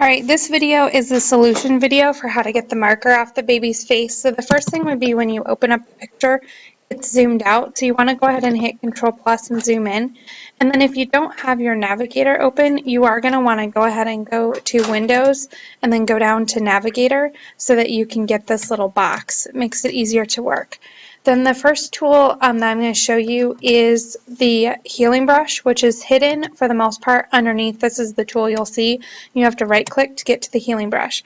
Alright, this video is the solution video for how to get the marker off the baby's face. So the first thing would be when you open up the picture, it's zoomed out. So you want to go ahead and hit Control Plus and zoom in. And then if you don't have your navigator open, you are going to want to go ahead and go to Windows and then go down to Navigator so that you can get this little box. It makes it easier to work. Then the first tool that I'm going to show you is the healing brush, which is hidden for the most part underneath. This is the tool you'll see. You have to right click to get to the healing brush.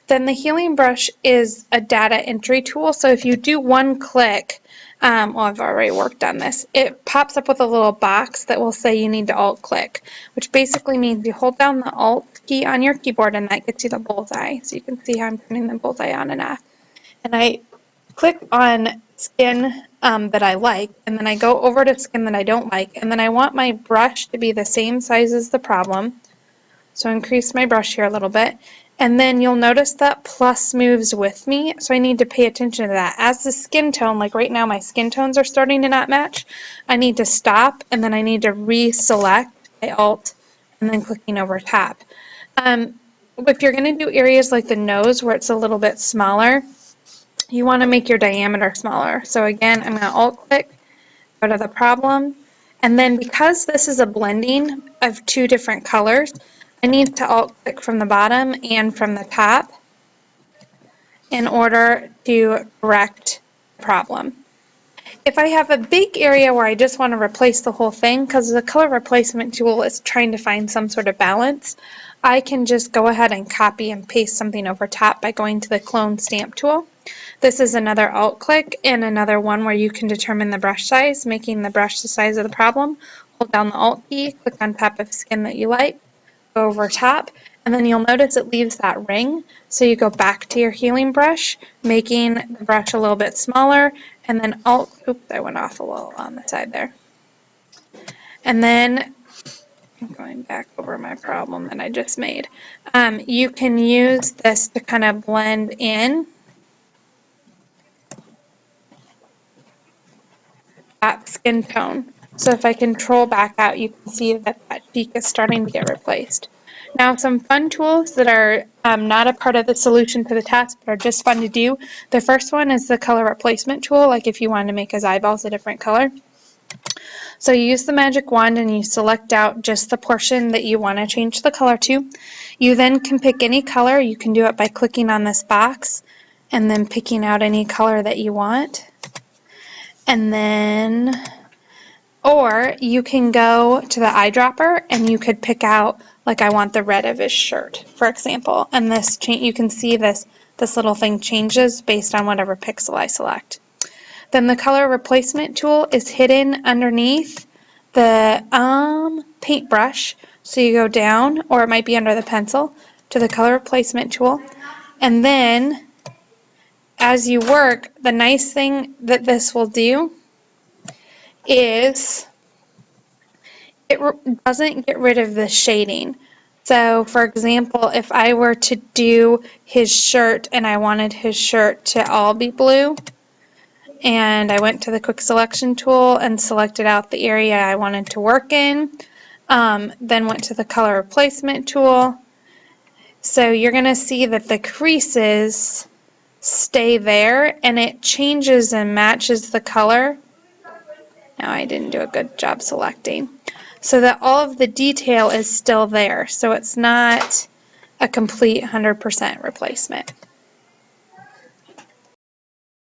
Then the healing brush is a data entry tool. So if you do one click, well, I've already worked on this, it pops up with a little box that will say you need to alt click, which basically means you hold down the alt key on your keyboard and that gets you the bullseye. So you can see how I'm turning the bullseye on and off. And I click on skin that I like, and then I go over to skin that I don't like, and then I want my brush to be the same size as the problem. So increase my brush here a little bit, and then you'll notice that plus moves with me, so I need to pay attention to that. As the skin tone, like right now my skin tones are starting to not match, I need to stop, and then I need to reselect by Alt and then clicking over top. If you're going to do areas like the nose where it's a little bit smaller, you want to make your diameter smaller. So again, I'm going to alt click, go to the problem, and then because this is a blending of two different colors, I need to alt click from the bottom and from the top in order to correct the problem. If I have a big area where I just want to replace the whole thing, because the color replacement tool is trying to find some sort of balance, I can just go ahead and copy and paste something over top by going to the clone stamp tool. This is another alt click and another one where you can determine the brush size, making the brush the size of the problem. Hold down the alt key, click on top of skin that you like, go over top, and then you'll notice it leaves that ring. So you go back to your healing brush, making the brush a little bit smaller, and then alt, oops, I went off a little on the side there. And then I'm going back over my problem that I just made. You can use this to kind of blend in that skin tone. So if I control back out, you can see that that cheek is starting to get replaced. Now, some fun tools that are not a part of the solution to the task, but are just fun to do. The first one is the color replacement tool, like if you wanted to make his eyeballs a different color. So you use the magic wand and you select out just the portion that you want to change the color to. You then can pick any color. You can do it by clicking on this box and then picking out any color that you want. And then, or you can go to the eyedropper and you could pick out, like I want the red of his shirt, for example. And this you can see this little thing changes based on whatever pixel I select. Then the color replacement tool is hidden underneath the paintbrush. So you go down, or it might be under the pencil, to the color replacement tool. And then as you work, the nice thing that this will do is it doesn't get rid of the shading. So for example, if I were to do his shirt and I wanted his shirt to all be blue, and I went to the quick selection tool and selected out the area I wanted to work in, then went to the color replacement tool. So you're going to see that the creases stay there and it changes and matches the color. Now I didn't do a good job selecting. So that all of the detail is still there. So it's not a complete 100% replacement.